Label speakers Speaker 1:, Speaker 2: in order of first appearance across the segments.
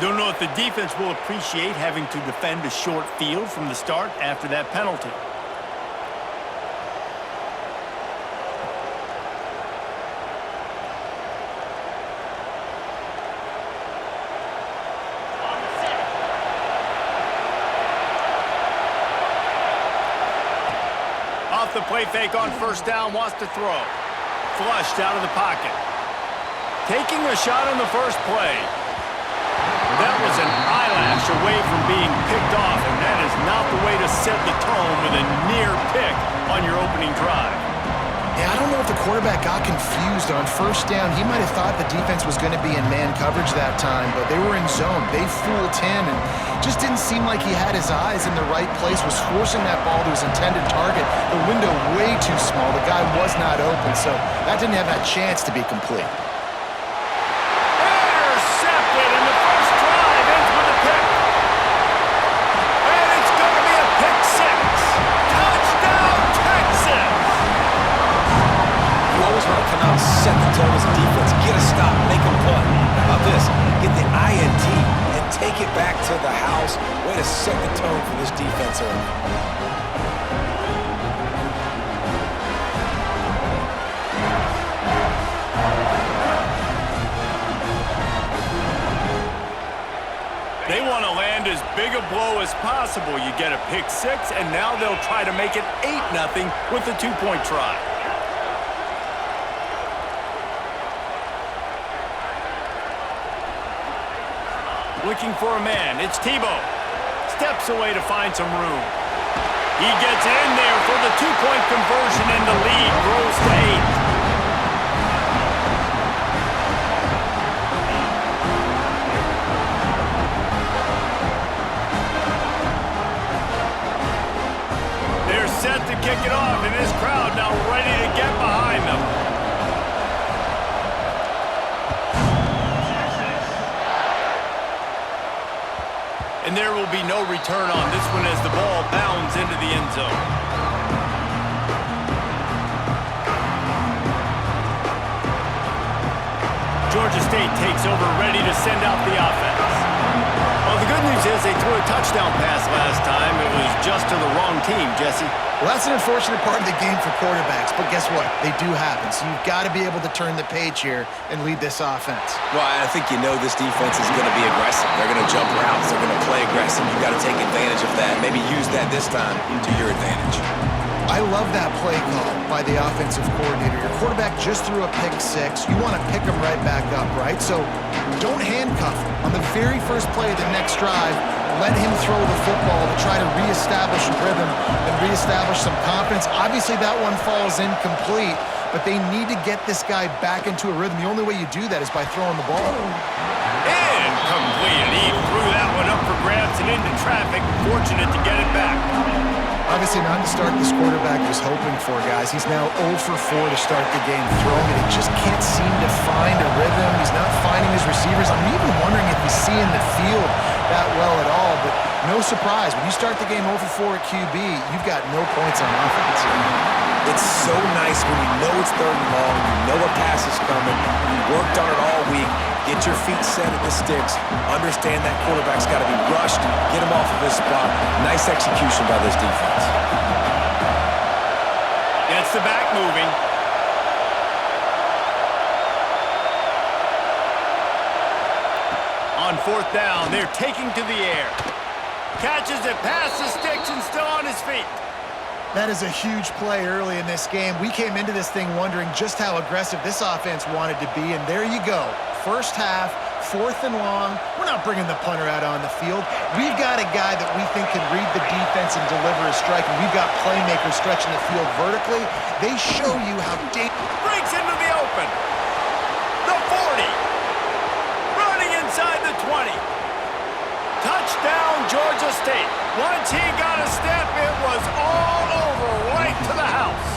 Speaker 1: Don't know if the defense will appreciate having to defend a short field from the start after that penalty. Off the play fake on first down, wants to throw. Flushed out of the pocket. Taking a shot on the first play. That was an eyelash away from being picked off, and that is not the way to set the tone with a near pick on your opening drive.
Speaker 2: Yeah, I don't know if the quarterback got confused on first down. He might have thought the defense was going to be in man coverage that time, but they were in zone. They fooled him and just didn't seem like he had his eyes in the right place, was forcing that ball to his intended target. The window way too small. The guy was not open, so that didn't have that chance to be complete.
Speaker 3: Set the tone as a defense, get a stop, make a punt. How about this? Get the INT and take it back to the house. Way to set the tone for this defense early.
Speaker 1: They want to land as big a blow as possible. You get a pick six, and now they'll try to make it 8-0 with a two-point try. Looking for a man. It's Tebow. Steps away to find some room. He gets in there for the two-point conversion, and the lead grows to 8. They're set to kick it off, and this crowd now ready to get behind them. And there will be no return on this one as the ball bounds into the end zone. Georgia State takes over, ready to send out the offense. Well, the good news is they threw a touchdown pass last time. It was just to the wrong team, Jesse.
Speaker 2: Well, that's an unfortunate part of the game for quarterbacks, but guess what? They do happen, so you've got to be able to turn the page here and lead this offense.
Speaker 3: Well, I think you know this defense is going to be aggressive. They're going to jump routes. They're going to play aggressive. You've got to take advantage of that. Maybe use that this time to your advantage.
Speaker 2: I love that play call by the offensive coordinator. Your quarterback just threw a pick six. You want to pick him right back up, right? So don't handcuff him. On the very first play of the next drive, let him throw the football to try to reestablish a rhythm and reestablish some confidence. Obviously, that one falls incomplete, but they need to get this guy back into a rhythm. The only way you do that is by throwing the ball.
Speaker 1: Incomplete. He threw that one up for grabs and into traffic. Fortunate to get it back.
Speaker 2: Obviously not the start this quarterback was hoping for, guys. He's now 0 for 4 to start the game throwing it. He just can't seem to find a rhythm. He's not finding his receivers. I'm even wondering if he's seeing the field that well at all, but no surprise. When you start the game 0 for 4 at QB, you've got no points on offense.
Speaker 3: It's so nice when you know it's third and long, you know a pass is coming, you worked on it all week, get your feet set at the sticks, understand that quarterback's got to be rushed, get him off of his spot. Nice execution by this defense.
Speaker 1: Gets the back moving. On fourth down, they're taking to the air. Catches it past the sticks and still on his feet.
Speaker 2: That is a huge play early in this game. We came into this thing wondering just how aggressive this offense wanted to be, and there you go. First half, fourth and long. We're not bringing the punter out on the field. We've got a guy that we think can read the defense and deliver a strike, and we've got playmakers stretching the field vertically. They show you how
Speaker 1: breaks into the open. The 40. Running inside the 20. Touchdown, Georgia State. Once he got a step, it was all over, right to the house.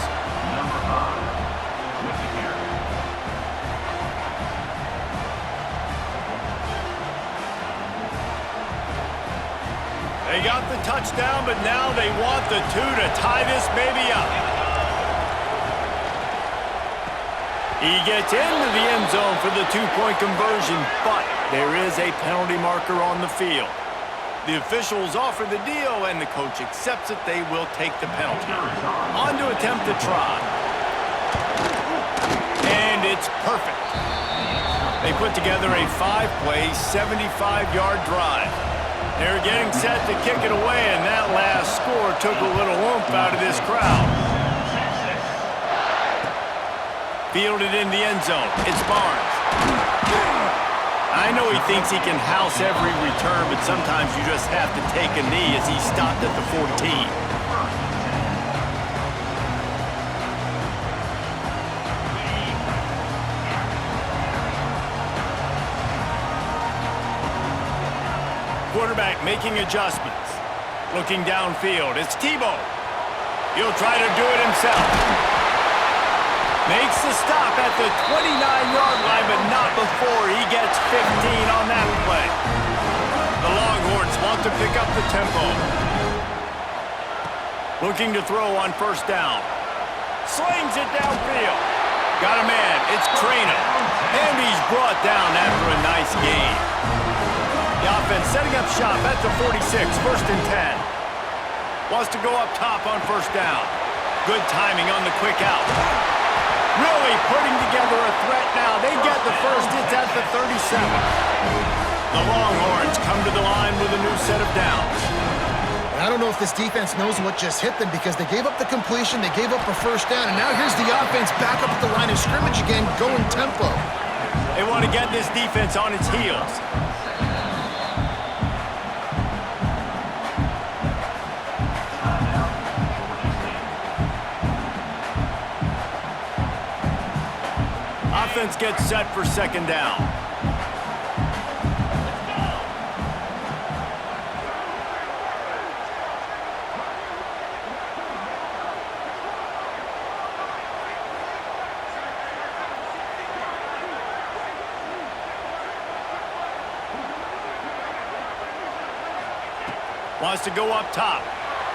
Speaker 1: They got the touchdown, but now they want the 2 to tie this baby up. He gets into the end zone for the two-point conversion, but There is a penalty marker on the field. The officials offer the deal, and the coach accepts it. They will take the penalty. On to attempt the try. And it's perfect. They put together a 5-play, 75-yard drive. They're getting set to kick it away, and that last score took a little oomph out of this crowd. Fielded in the end zone. It's Barnes. I know he thinks he can house every return, but sometimes you just have to take a knee as he stopped at the 14. Quarterback making adjustments. Looking downfield. It's Tebow. He'll try to do it himself. Makes the stop at the 29-yard line, but not before he gets 15 on that play. The Longhorns want to pick up the tempo. Looking to throw on first down. Slings it downfield. Got a man. It's Trainer. And he's brought down after a nice gain. The offense setting up shop at the 46, first and 10. Wants to go up top on first down. Good timing on the quick out. Really putting together a threat now. They get the first. It's at the 37. The Longhorns come to the line with a new set of downs.
Speaker 2: I don't know if this defense knows what just hit them because they gave up the completion, they gave up a first down, and now here's the offense back up at the line of scrimmage again, going tempo.
Speaker 1: They want to get this defense on its heels. Offense gets set for second down. Wants to go up top.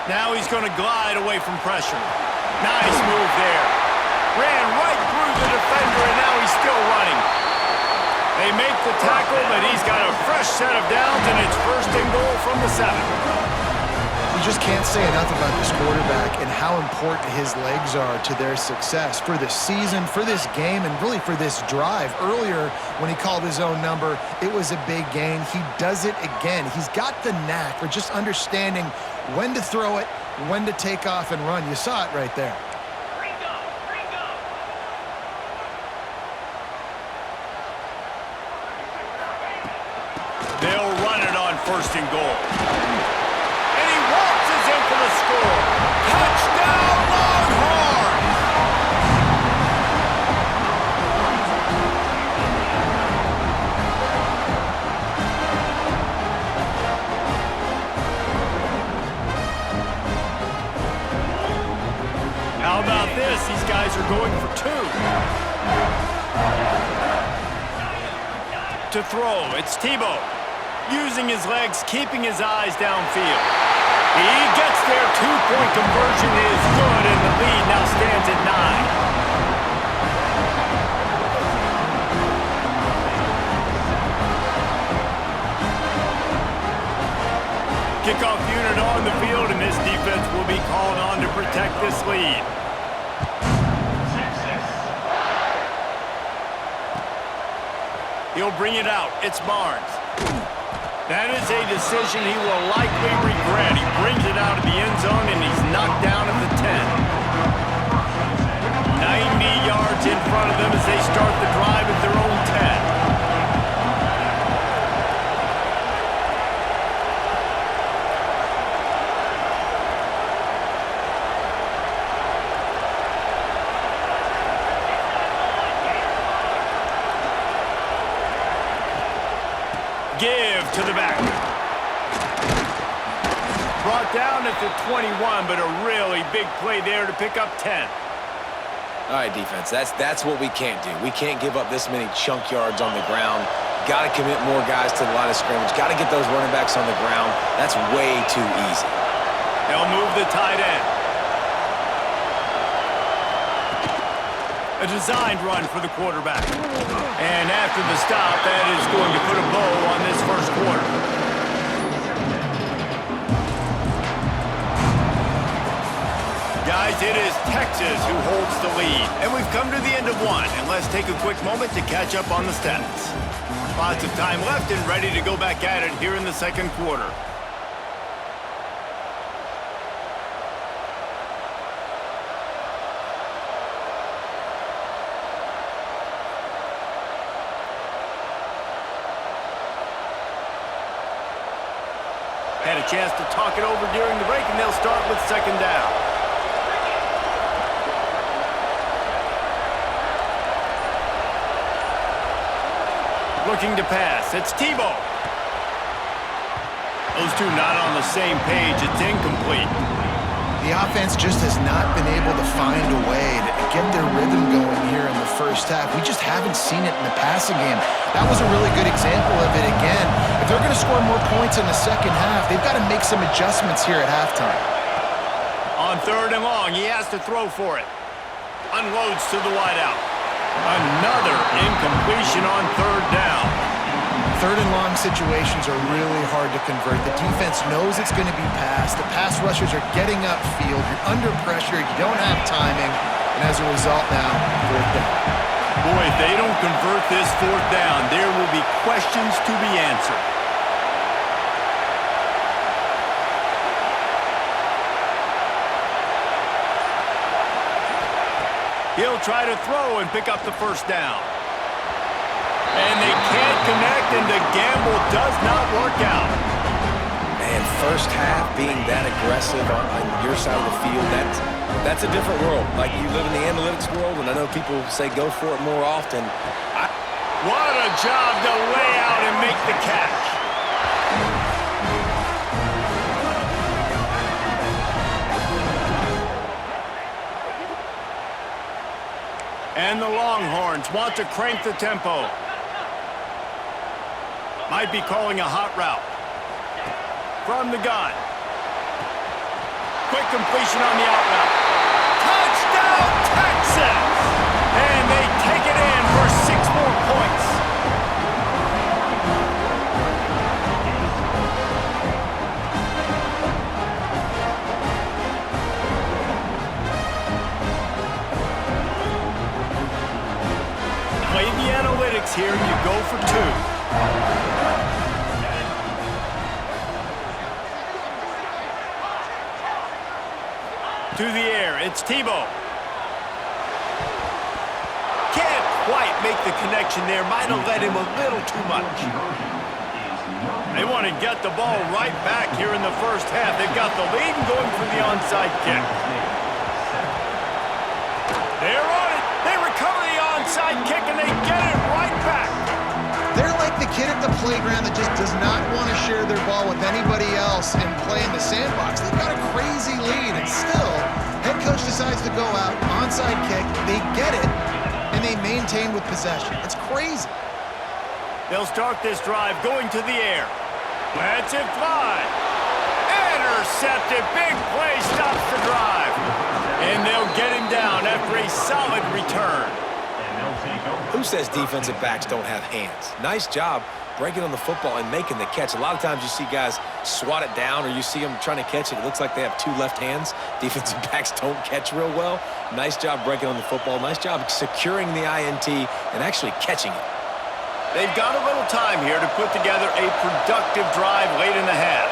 Speaker 1: Now he's going to glide away from pressure. Nice move there. Ran right through the defender, and now he's still running. They make the tackle, but he's got a fresh set of downs, and it's first and goal from the 7.
Speaker 2: You just can't say enough about this quarterback and how important his legs are to their success for this season, for this game, and really for this drive. Earlier, when he called his own number, it was a big gain. He does it again. He's got the knack for just understanding when to throw it, when to take off and run. You saw it right there.
Speaker 1: They'll run it on first and goal. And he waltzes in for the score. Touchdown, Longhorns! How about this? These guys are going for 2. To throw, it's Tebow. Using his legs, keeping his eyes downfield. He gets there. 2-point conversion is good, and the lead now stands at 9. Kickoff unit on the field, and this defense will be called on to protect this lead. He'll bring it out. It's Barnes. That is a decision he will likely regret. He brings it out of the end zone, and he's knocked down at the 10. 90 yards in front of them as they start the drive at their own 10. Give to the back. Brought down at the 21, but a really big play there to pick up 10.
Speaker 3: All right, defense, that's what we can't do. We can't give up this many chunk yards on the ground. Got to commit more guys to the line of scrimmage. Got to get those running backs on the ground. That's way too easy. They'll
Speaker 1: move the tight end. A designed run for the quarterback. And after the stop, that is going to put a bow on this first quarter. Guys, it is Texas who holds the lead. And we've come to the end of one. And let's take a quick moment to catch up on the stats. Lots of time left and ready to go back at it here in the second quarter. Had a chance to talk it over during the break, and they'll start with second down. Looking to pass. It's Tebow. Those two not on the same page. It's incomplete.
Speaker 2: The offense just has not been able to find a way to get their rhythm going here in the first half. We just haven't seen it in the passing game. That was a really good example of it again. If they're going to score more points in the second half, they've got to make some adjustments here at halftime.
Speaker 1: On third and long, he has to throw for it. Unloads to the wideout. Another incompletion on third down.
Speaker 2: Third and long situations are really hard to convert. The defense knows it's going to be passed. The pass rushers are getting upfield. You're under pressure. You don't have timing. And as a result now, fourth down.
Speaker 1: Boy, if they don't convert this fourth down, there will be questions to be answered. He'll try to throw and pick up the first down. And they can't connect, and the gamble does not work out.
Speaker 3: Man, first half being that aggressive on your side of the field, that's a different world. Like, you live in the analytics world, and I know people say go for it more often.
Speaker 1: What a job to lay out and make the catch. And the Longhorns want to crank the tempo. Might be calling a hot route. From the gun. Quick completion on the out route. Touchdown, Texas! And they take it in for 6 more points. Play the analytics here, you go for 2. To the air, it's Tebow. Can't quite make the connection there. Might have led him a little too much. They want to get the ball right back here in the first half. They've got the lead and going for the onside kick. They're on it. They recover the onside kick, and they get it right back.
Speaker 2: They're like the kid at the playground that just does not want to share their ball with anybody else and play in the sandbox. They've got a crazy lead, and still, head coach decides to go out, onside kick, they get it, and they maintain with possession. It's crazy.
Speaker 1: They'll start this drive going to the air. Lets it fly. Intercepted. Big play stops the drive. And they'll get him down after a solid return.
Speaker 3: Who says defensive backs don't have hands? Nice job breaking on the football and making the catch. A lot of times you see guys swat it down, or you see them trying to catch it. It looks like they have 2 left hands. Defensive backs don't catch real well. Nice job breaking on the football. Nice job securing the INT and actually catching it.
Speaker 1: They've got a little time here to put together a productive drive late in the half.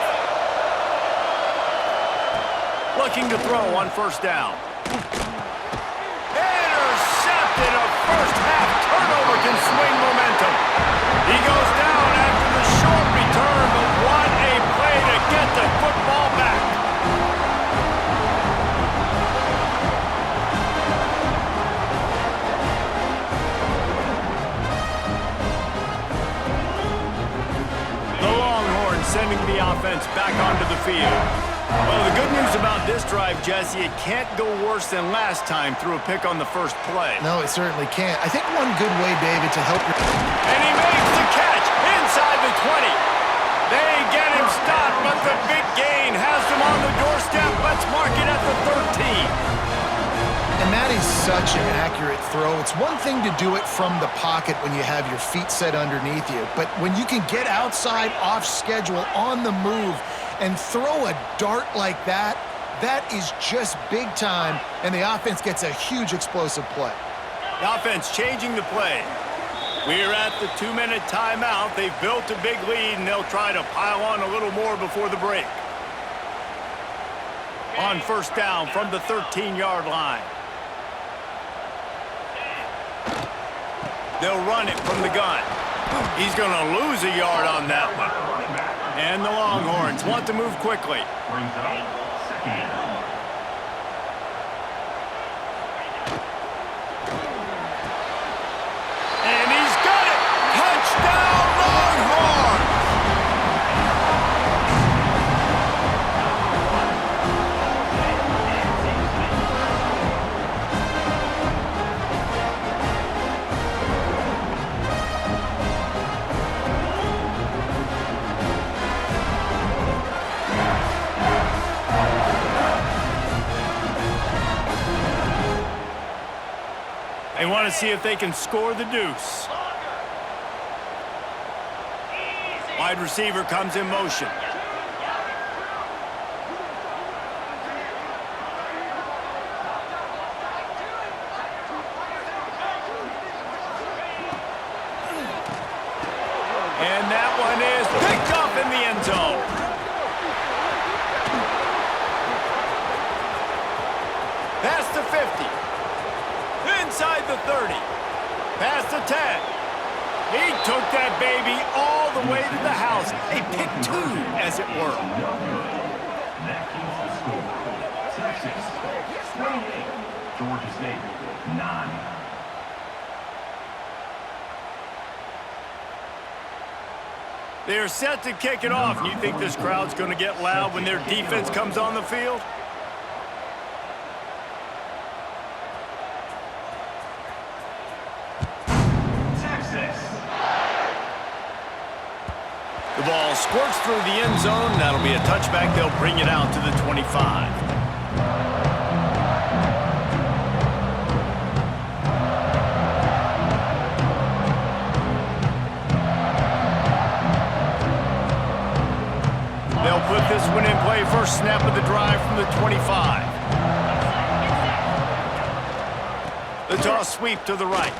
Speaker 1: Looking to throw on first down. Intercepted. A first half turnover can swing momentum. He goes down after the short return, but what a play to get the football back. The Longhorns sending the offense back onto the field. Well, the good news about this drive, Jesse, it can't go worse than last time through a pick on the first play.
Speaker 2: No, it certainly can't. I think one good way, David, to help your...
Speaker 1: And he makes the catch inside the 20. They get him stopped, but the big gain has him on the doorstep. Let's mark it at the 13.
Speaker 2: And that is such an accurate throw. It's one thing to do it from the pocket when you have your feet set underneath you, but when you can get outside, off schedule, on the move, and throw a dart like that, that is just big time, and the offense gets a huge explosive play.
Speaker 1: The offense changing the play. We're at the 2-minute timeout. They've built a big lead, and they'll try to pile on a little more before the break. On first down from the 13-yard line. They'll run it from the gun. He's going to lose a yard on that one. And the Longhorns want to move quickly. And he's got it! Touchdown, Longhorns! They want to see if they can score the deuce. Wide receiver comes in motion. And that one is picked up in the end zone. Past the 50. Inside the 30. Past the 10. He took that baby all the way to the house. A pick two, as it were.
Speaker 4: Georgia State, 9.
Speaker 1: They're set to kick it off. You think this crowd's going to get loud when their defense comes on the field? The ball squirts through the end zone. That'll be a touchback. They'll bring it out to the 25. They'll put this one in play. First snap of the drive from the 25. The toss sweep to the right.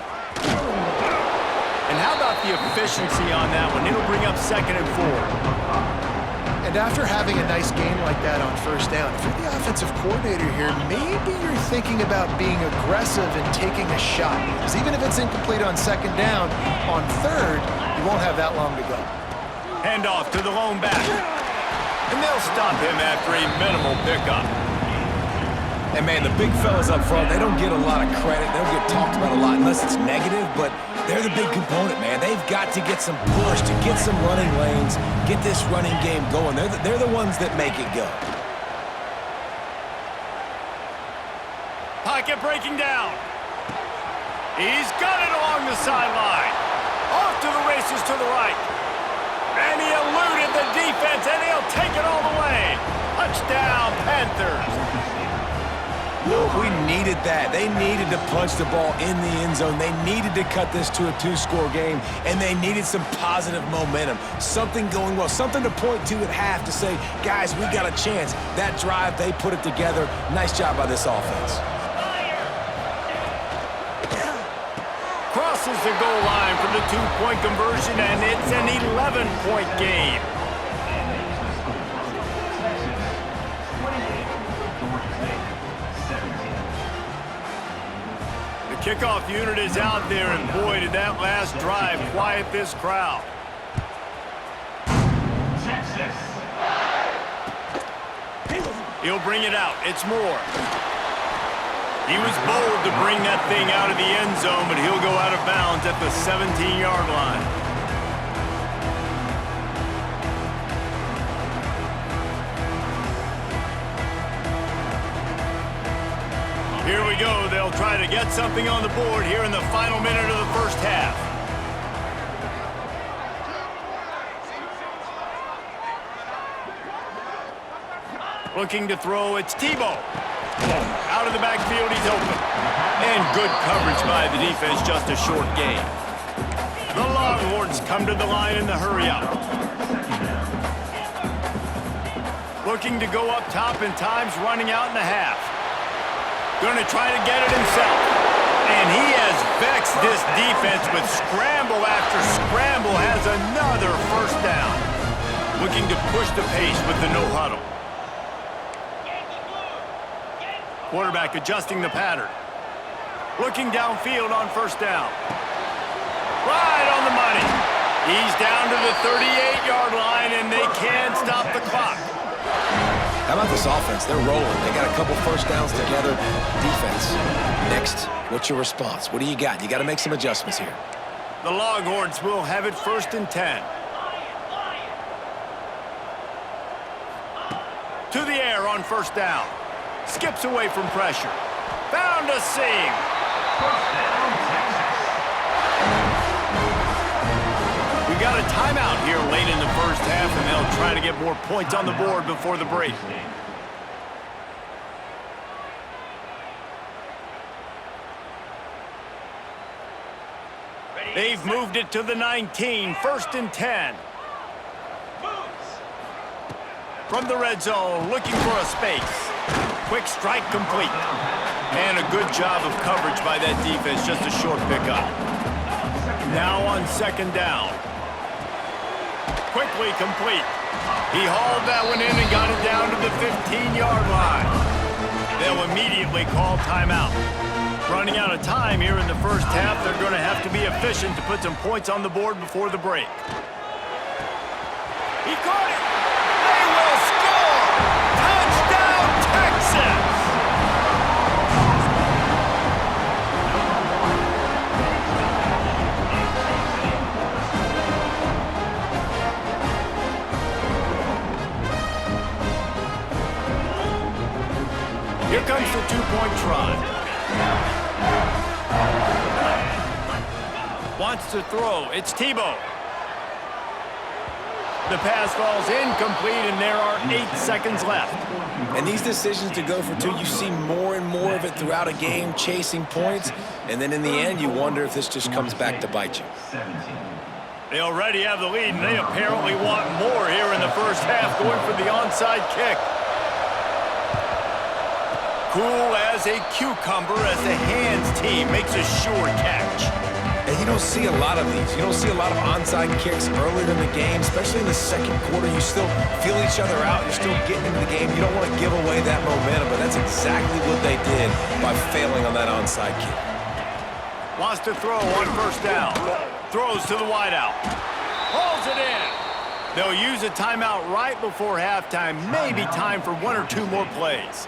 Speaker 1: And how about the efficiency on that one? It'll bring up 2nd and 4.
Speaker 2: And after having a nice game like that on first down, if you're the offensive coordinator here, maybe you're thinking about being aggressive and taking a shot. Because even if it's incomplete on 2nd down, on 3rd, you won't have that long to go.
Speaker 1: Hand off to the lone back. And they'll stop him after a minimal pickup.
Speaker 3: And, man, the big fellas up front, they don't get a lot of credit. They don't get talked about a lot unless it's negative, but they're the big component, man. They've got to get some push, to get some running lanes, get this running game going. They're the ones that make it go.
Speaker 1: Pocket breaking down. He's got it along the sideline. Off to the races to the right. And he eluded the defense, and he'll take it all the way. Touchdown, Panthers.
Speaker 3: We needed that. They needed to punch the ball in the end zone. They needed to cut this to a 2-score game, and they needed some positive momentum. Something going well, something to point to at half to say, guys, we got a chance. That drive, they put it together. Nice job by this offense.
Speaker 1: Crosses the goal line for the 2-point conversion, and it's an 11-point game. Kickoff unit is out there, and boy, did that last drive quiet this crowd.
Speaker 4: Texas.
Speaker 1: He'll bring it out. It's Moore. He was bold to bring that thing out of the end zone, but he'll go out of bounds at the 17-yard line. Here we go. They'll try to get something on the board here in the final minute of the first half. Looking to throw, it's Tebow. Out of the backfield, he's open. And good coverage by the defense, just a short gain. The Longhorns come to the line in the hurry-up. Looking to go up top in times, running out in the half. Going to try to get it himself. And he has vexed this defense with scramble after scramble, has another first down. Looking to push the pace with the no-huddle. Quarterback adjusting the pattern. Looking downfield on first down. Right on the money. He's down to the 38-yard line, and they can't stop the clock.
Speaker 3: How about this offense? They're rolling. They got a couple first downs together. Defense. Next, what's your response? What do you got? You got to make some adjustments here.
Speaker 1: The Longhorns will have it 1st and 10. To the air on first down. Skips away from pressure. Found a seam. We got a timeout here late in the first half, and they'll try to get more points on the board before the break. They've moved it to the 19, 1st and 10. From the red zone, looking for a space. Quick strike complete. And a good job of coverage by that defense, just a short pickup. Now on 2nd down. Quickly complete. He hauled that one in and got it down to the 15-yard line. They'll immediately call timeout. Running out of time here in the first half, they're going to have to be efficient to put some points on the board before the break. He caught it! They will score! Touchdown, Texas! Here comes the two-point try. Wants to throw. It's Tebow. The pass falls incomplete, and there are 8 seconds left.
Speaker 3: And these decisions to go for 2, you see more and more of it throughout a game, chasing points. And then in the end, you wonder if this just comes back to bite you.
Speaker 1: They already have the lead, and they apparently want more here in the first half, going for the onside kick. Cool as a cucumber as the hands team makes a sure catch.
Speaker 3: And you don't see a lot of these. You don't see a lot of onside kicks earlier in the game, especially in the second quarter. You still feel each other out. You're still getting into the game. You don't want to give away that momentum, but that's exactly what they did by failing on that onside kick.
Speaker 1: Wants to throw on first down. Throws to the wideout. Hauls it in. They'll use a timeout right before halftime. Maybe time for 1 or 2 more plays.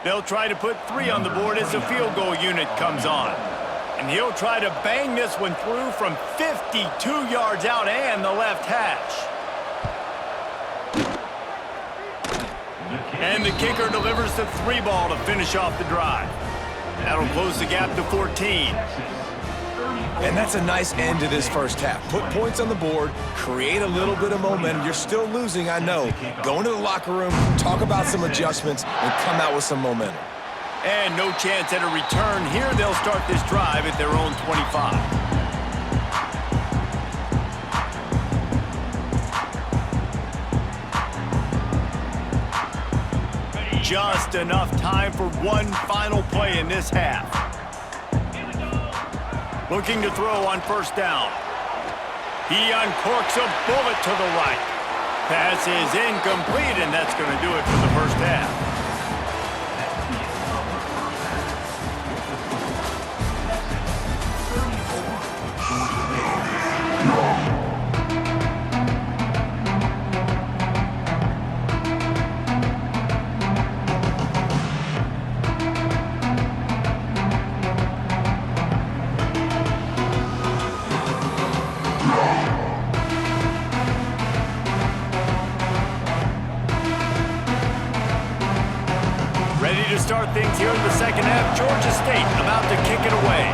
Speaker 1: They'll try to put 3 on the board as the field goal unit comes on. And he'll try to bang this one through from 52 yards out and the left hash. And the kicker delivers the 3 ball to finish off the drive. That'll close the gap to 14.
Speaker 3: And that's a nice end to this first half. Put points on the board, create a little bit of momentum. You're still losing, I know. Go into the locker room, talk about some adjustments, and come out with some momentum.
Speaker 1: And no chance at a return. Here they'll start this drive at their own 25. Just enough time for one final play in this half. Looking to throw on first down. He uncorks a bullet to the right. Pass is incomplete, and that's going to do it for the first half. Ready to start things here in the second half. Georgia State about to kick it away.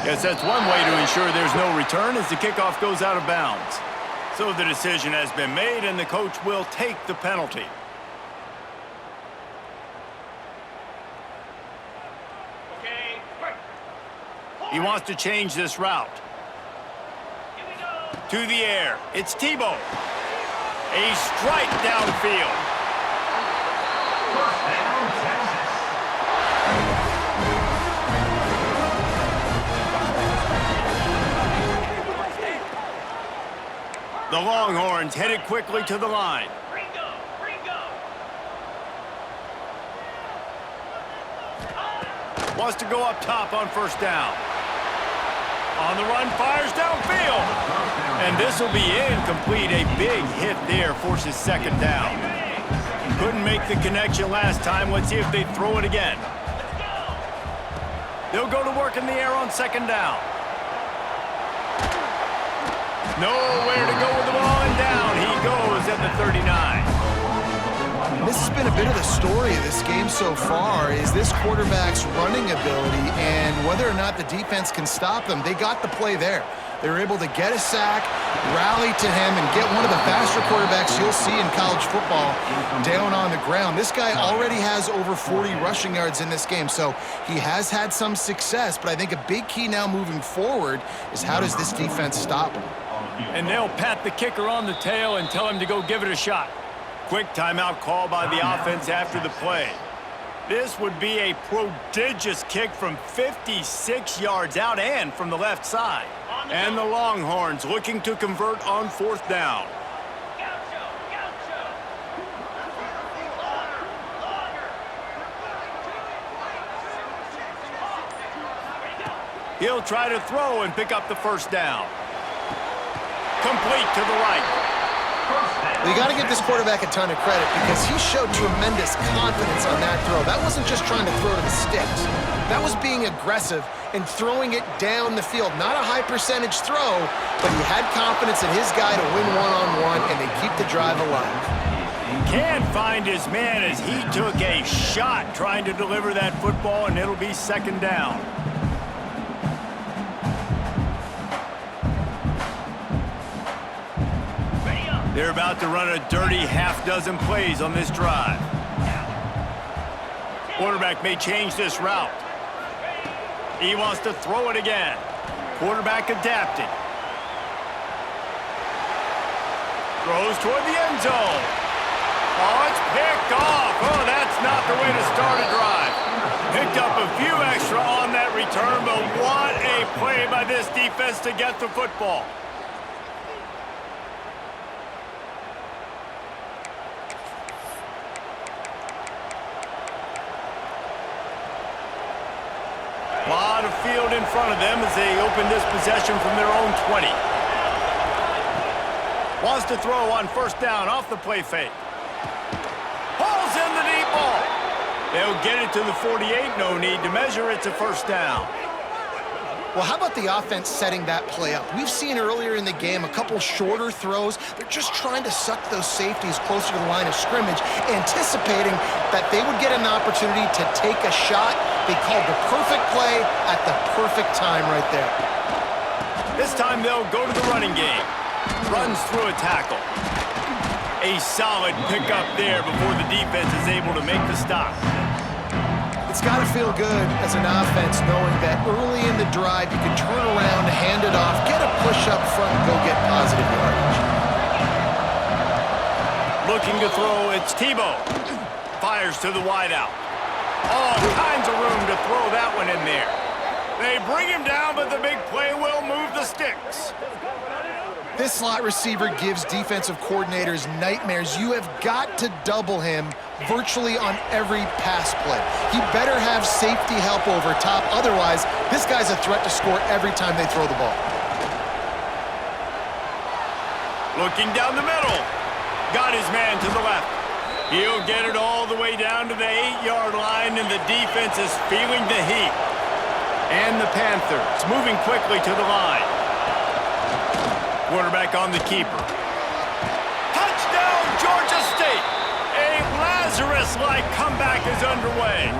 Speaker 1: Guess that's one way to ensure there's no return as the kickoff goes out of bounds. So the decision has been made, and the coach will take the penalty. He wants to change this route. To the air. It's Tebow. A strike downfield.
Speaker 4: First down, Texas.
Speaker 1: The Longhorns headed quickly to the line. Wants to go up top on first down. On the run, fires downfield. And this will be incomplete. A big hit there forces second down. Couldn't make the connection last time. Let's see if they throw it again. They'll go to work in the air on second down. Nowhere to go with the ball, and down he goes at the 39.
Speaker 2: This has been a bit of the story of this game so far, is this quarterback's running ability and whether or not the defense can stop them. They got the play there. They were able to get a sack, rally to him, and get one of the faster quarterbacks you'll see in college football down on the ground. This guy already has over 40 rushing yards in this game, so he has had some success, but I think a big key now moving forward is how does this defense stop him?
Speaker 1: And they'll pat the kicker on the tail and tell him to go give it a shot. Quick timeout call by the offense after the play. This would be a prodigious kick from 56 yards out and from the left side. And the Longhorns looking to convert on fourth down. He'll try to throw and pick up the first down. Complete to the right.
Speaker 2: Well, you got to give this quarterback a ton of credit because he showed tremendous confidence on that throw. That wasn't just trying to throw to the sticks. That was being aggressive and throwing it down the field. Not a high percentage throw, but he had confidence in his guy to win one-on-one, and they keep the drive alive.
Speaker 1: Can't find his man as he took a shot trying to deliver that football, and it'll be second down. They're about to run a dirty half-dozen plays on this drive. Quarterback may change this route. He wants to throw it again. Quarterback adapted. Throws toward the end zone. Oh, it's picked off. Oh, that's not the way to start a drive. Picked up a few extra on that return, but what a play by this defense to get the football. A lot of field in front of them as they open this possession from their own 20. Wants to throw on first down off the play fake. Pulls in the deep ball. They'll get it to the 48. No need to measure. It's a first down.
Speaker 2: Well, how about the offense setting that play up? We've seen earlier in the game a couple shorter throws. They're just trying to suck those safeties closer to the line of scrimmage, anticipating that they would get an opportunity to take a shot. They called the perfect play at the perfect time right there.
Speaker 1: This time they'll go to the running game. Runs through a tackle. A solid pickup there before the defense is able to make the stop.
Speaker 2: It's got to feel good as an offense knowing that early in the drive you can turn around, hand it off, get a push up front, and go get positive yardage.
Speaker 1: Looking to throw, it's Tebow. Fires to the wideout. All kinds of room to throw that one in there. They bring him down, but the big play will move the sticks.
Speaker 2: This slot receiver gives defensive coordinators nightmares. You have got to double him virtually on every pass play. He better have safety help over top. Otherwise, this guy's a threat to score every time they throw the ball.
Speaker 1: Looking down the middle. Got his man to the left. He'll get it all the way down to the 8-yard line, and the defense is feeling the heat. And the Panthers moving quickly to the line. Quarterback on the keeper. Touchdown, Georgia State! A Lazarus-like comeback is underway.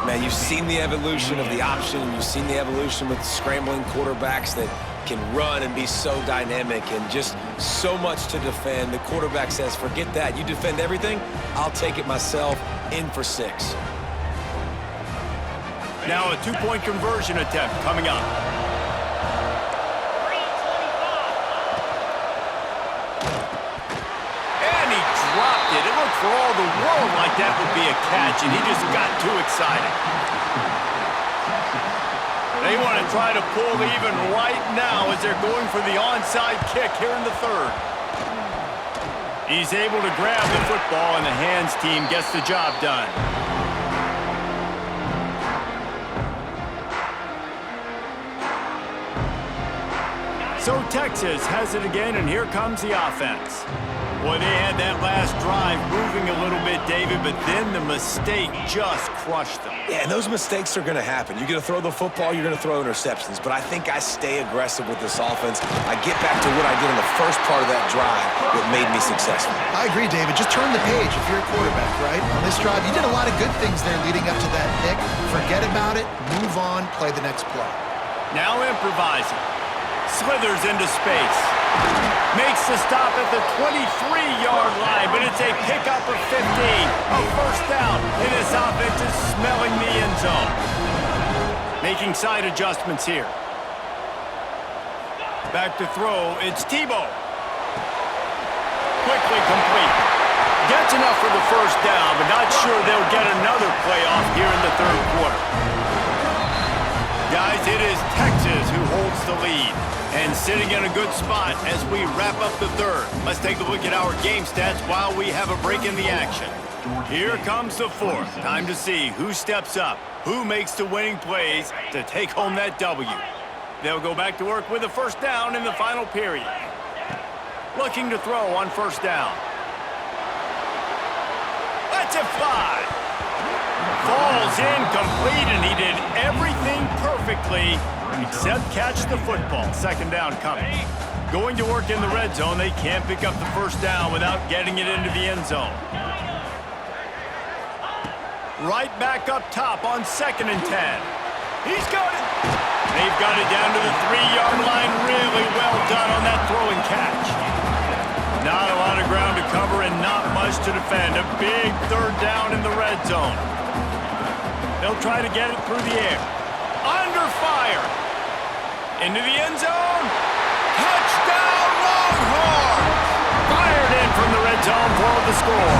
Speaker 3: Man, you've seen the evolution of the option. You've seen the evolution with scrambling quarterbacks that can run and be so dynamic and just so much to defend. The quarterback says, forget that. You defend everything, I'll take it myself. In for 6.
Speaker 1: Now a two-point conversion attempt coming up. And he dropped it. It looked for all the world like that would be a catch, and he just got too excited. They want to try to pull even right now as they're going for the onside kick here in the third. He's able to grab the football, and the hands team gets the job done. So Texas has it again, and here comes the offense. Boy, they had that last drive moving a little bit, David, but then the mistake just crushed them.
Speaker 3: Yeah, and those mistakes are going to happen. You're going to throw the football, you're going to throw interceptions, but I think I stay aggressive with this offense. I get back to what I did in the first part of that drive that made me successful.
Speaker 2: I agree, David. Just turn the page if you're a quarterback, right? On this drive, you did a lot of good things there leading up to that pick. Forget about it, move on, play the next play.
Speaker 1: Now improvising. Slithers into space. Makes the stop at the 23-yard line, but it's a pickup of 15. A first down, and this offense is smelling the end zone. Making side adjustments here. Back to throw, it's Tebow. Quickly complete. Gets enough for the first down, but not sure they'll get another play off here in the third quarter. Guys, it is Texas who holds the lead. And sitting in a good spot as we wrap up the third. Let's take a look at our game stats while we have a break in the action. Here comes the fourth. Time to see who steps up, who makes the winning plays to take home that W. They'll go back to work with a first down in the final period. Looking to throw on first down. Let's it fly. Falls incomplete, and he did everything perfectly except catch the football. Second down coming. Going to work in the red zone. They can't pick up the first down without getting it into the end zone. Right back up top on 2nd and 10. He's got it. They've got it down to the 3-yard line. Really well done on that throwing catch. Not a lot of ground to cover and not much to defend. A big third down in the red zone. They'll try to get it through the air. Under fire. Into the end zone. Touchdown, Longhorns! Fired in from the red zone for the score.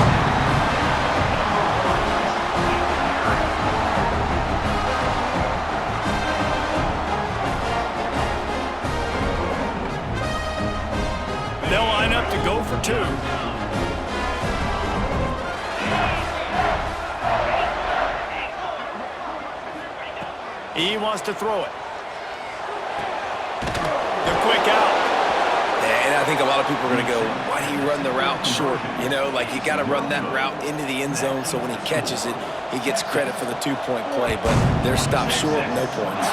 Speaker 1: They'll line up to go for 2. He wants to throw it. The quick out.
Speaker 3: And I think a lot of people are going to go, why do you run the route short? You know, like you got to run that route into the end zone so when he catches it, he gets credit for the 2-point play. But they're stopped short, no points.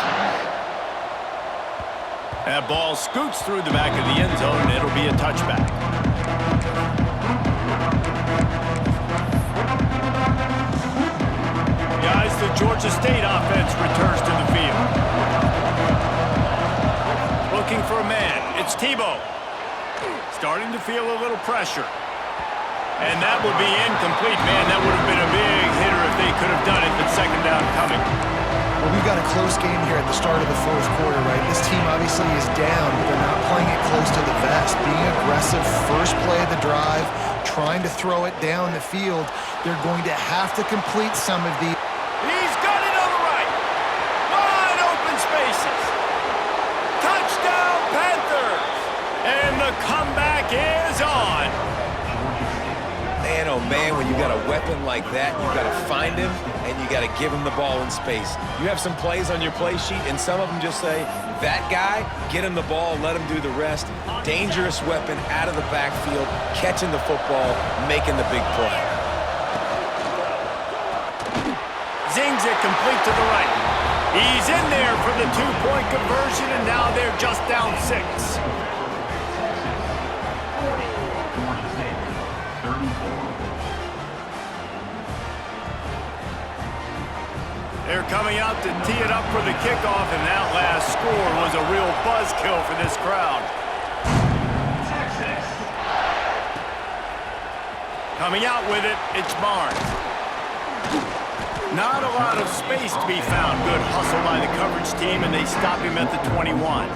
Speaker 1: That ball scoots through the back of the end zone, and it'll be a touchback. Guys, the Georgia State offense returns to the field. Looking for a man. It's Tebow. Starting to feel a little pressure. And that will be incomplete. Man, that would have been a big hitter if they could have done it, but second down coming.
Speaker 2: Well, we've got a close game here at the start of the fourth quarter, right? This team obviously is down, but they're not playing it close to the vest. Being aggressive, first play of the drive, trying to throw it down the field. They're going to have to complete some of the...
Speaker 1: He's got it on the right. Wide open spaces. Touchdown, Panthers. And the comeback is on.
Speaker 3: Man, oh man, when you got a weapon like that, you got to find him and you got to give him the ball in space. You have some plays on your play sheet, and some of them just say, that guy, get him the ball, let him do the rest. Dangerous weapon out of the backfield, catching the football, making the big play.
Speaker 1: Zings it complete to the right. He's in there for the 2-point conversion, and now they're just down 6. They're coming out to tee it up for the kickoff, and that last score was a real buzzkill for this crowd.
Speaker 4: Texas.
Speaker 1: Coming out with it, it's Barnes. Not a lot of space to be found. Good hustle by the coverage team, and they stop him at the 21.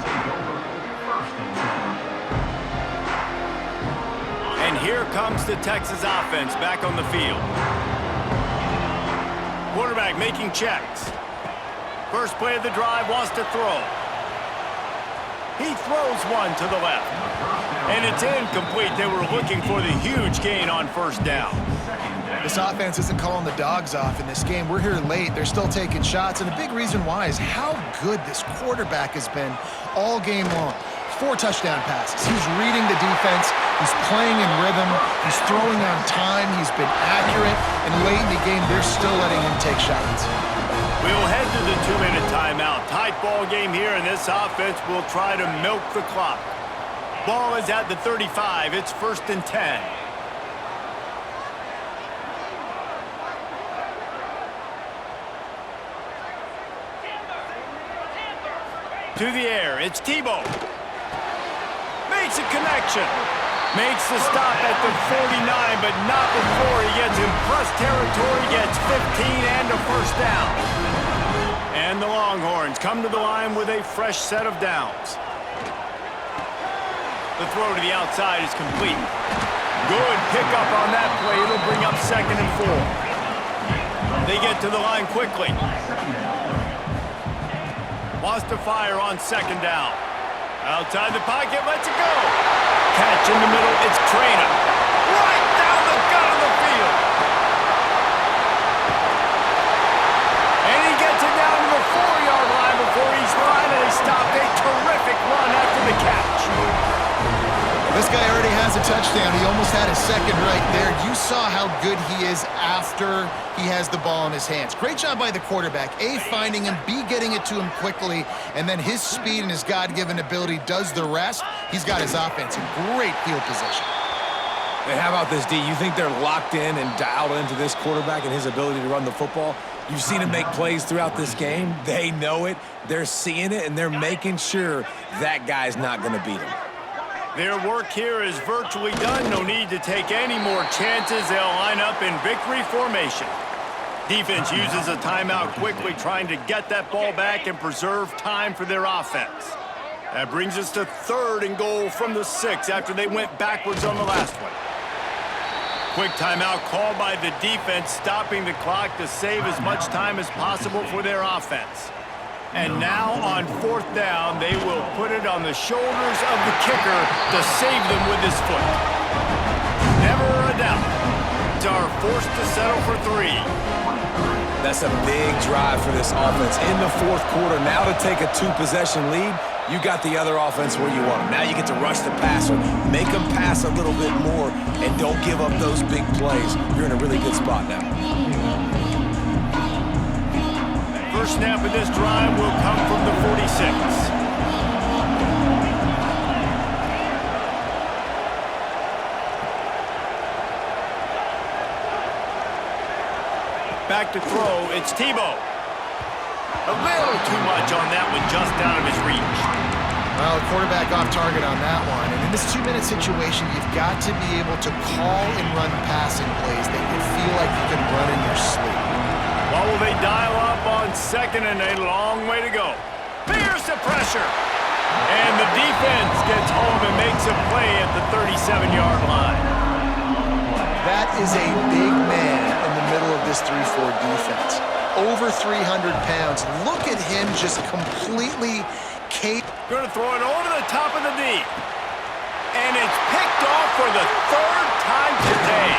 Speaker 1: And here comes the Texas offense back on the field. Quarterback making checks. First play of the drive, wants to throw. He throws one to the left. And it's incomplete. They were looking for the huge gain on first down.
Speaker 2: This offense isn't calling the dogs off in this game. We're here late. They're still taking shots, and a big reason why is how good this quarterback has been all game long. 4 touchdown passes. He's reading the defense. He's playing in rhythm. He's throwing on time. He's been accurate. And late in the game, they're still letting him take shots.
Speaker 1: We'll head to the 2-minute timeout. Tight ball game here, and this offense will try to milk the clock. Ball is at the 35. It's 1st and 10. To the air, it's Tebow. Makes a connection. Makes the stop at the 49, but not before he gets in plus territory, gets 15 and a first down. And the Longhorns come to the line with a fresh set of downs. The throw to the outside is complete. Good pickup on that play. It'll bring up 2nd and 4. They get to the line quickly. Wants to fire on 2nd down. Outside the pocket, lets it go. Catch in the middle, it's Trainer. Right down the gut of the field. And he gets it down to the 4-yard line before he's finally stopped. A terrific run after the catch.
Speaker 2: This guy already has a touchdown. He almost had a second right there. You saw how good he is after he has the ball in his hands. Great job by the quarterback. A, finding him, B, getting it to him quickly, and then his speed and his God-given ability does the rest. He's got his offense in great field position.
Speaker 3: And how about this, D? You think they're locked in and dialed into this quarterback and his ability to run the football? You've seen him make plays throughout this game. They know it. They're seeing it, and they're making sure that guy's not going to beat him.
Speaker 1: Their work here is virtually done. No need to take any more chances. They'll line up in victory formation. Defense uses a timeout quickly, trying to get that ball back and preserve time for their offense. That brings us to 3rd and goal from the 6 after they went backwards on the last one. Quick timeout called by the defense, stopping the clock to save as much time as possible for their offense. And now on 4th down, they will put it on the shoulders of the kicker to save them with his foot. Never a doubt. They are forced to settle for 3.
Speaker 3: That's a big drive for this offense in the 4th quarter. Now to take a 2-possession lead, you got the other offense where you want them. Now you get to rush the passer, make them pass a little bit more, and don't give up those big plays. You're in a really good spot now.
Speaker 1: First snap of this drive will come from the 46. Back to throw, it's Tebow. A little too much on that one, just out of his reach.
Speaker 2: Well, the quarterback off target on that one. And in this 2-minute situation, you've got to be able to call and run passing plays that you feel like you can run in your sleep.
Speaker 1: What will they dial up on 2nd and a long way to go? Here's the pressure. And the defense gets home and makes a play at the 37-yard line.
Speaker 2: That is a big man in the middle of this 3-4 defense. Over 300 pounds. Look at him just completely
Speaker 1: Going to throw it over to the top of the knee. And it's picked off for the 3rd time today.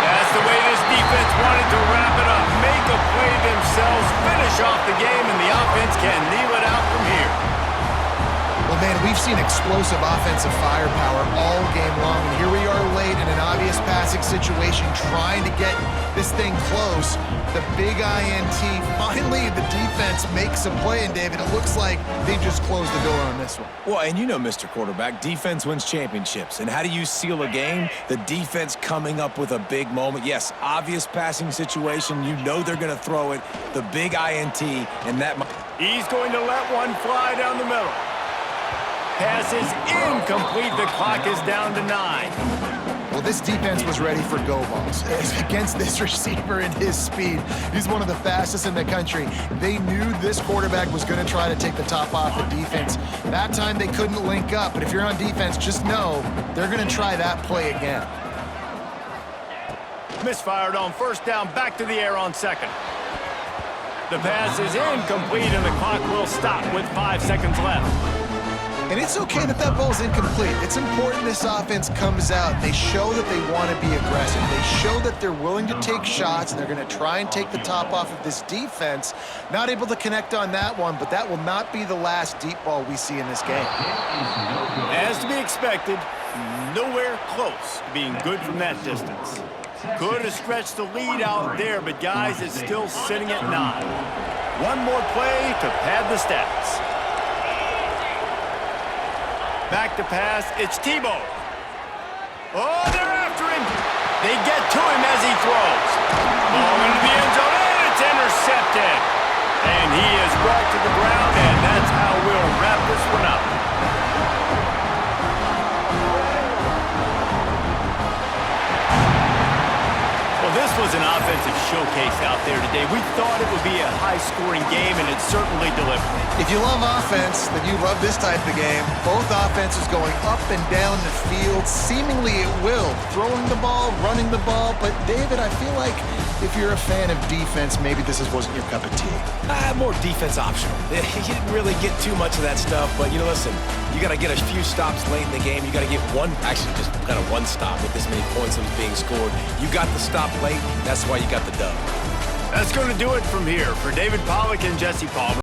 Speaker 1: That's the way this defense wanted to wrap it up. Make a play themselves, finish off the game, and the offense can kneel it out from here.
Speaker 2: Well, man, we've seen explosive offensive firepower all game long, and here we are late in an obvious passing situation trying to get this thing close. The big INT, finally the defense makes a play, and David, it looks like they just closed the door on this one.
Speaker 3: Well, and you know, Mr. Quarterback, defense wins championships. And how do you seal a game? The defense coming up with a big moment. Yes, obvious passing situation. You know they're going to throw it. The big INT, and that...
Speaker 1: He's going to let one fly down the middle. Pass is incomplete. The clock is down to 9.
Speaker 2: Well, this defense was ready for go balls. Against this receiver and his speed, he's one of the fastest in the country. They knew this quarterback was going to try to take the top off the defense. That time they couldn't link up, but if you're on defense, just know they're going to try that play again.
Speaker 1: Misfired on first down, back to the air on second. The pass is incomplete, and the clock will stop with 5 seconds left.
Speaker 2: And it's okay that that ball's incomplete. It's important this offense comes out. They show that they want to be aggressive. They show that they're willing to take shots, and they're going to try and take the top off of this defense. Not able to connect on that one, but that will not be the last deep ball we see in this game.
Speaker 1: As to be expected, nowhere close to being good from that distance. Could have stretched the lead out there, but guys, it's still sitting at 9. One more play to pad the stats. Back to pass, it's Tebow. Oh, they're after him. They get to him as he throws. Ball into the end zone, and it's intercepted. And he is brought to the ground, and that's how we'll wrap this one up. Well, this was an offensive showcase out there today. We thought it would be a high-scoring game, and it certainly delivered.
Speaker 2: If you love offense, then you love this type of game. Both offenses going up and down the field, seemingly at will. Throwing the ball, running the ball. But, David, I feel like if you're a fan of defense, maybe this wasn't your cup of tea.
Speaker 3: More defense optional. You didn't really get too much of that stuff, but, you know, listen, you got to get a few stops late in the game. You got to get actually just kind of one stop with this many points that was being scored. You got the stop late. That's why you got the dub.
Speaker 1: That's going to do it from here. For David Pollack and Jesse Palmer.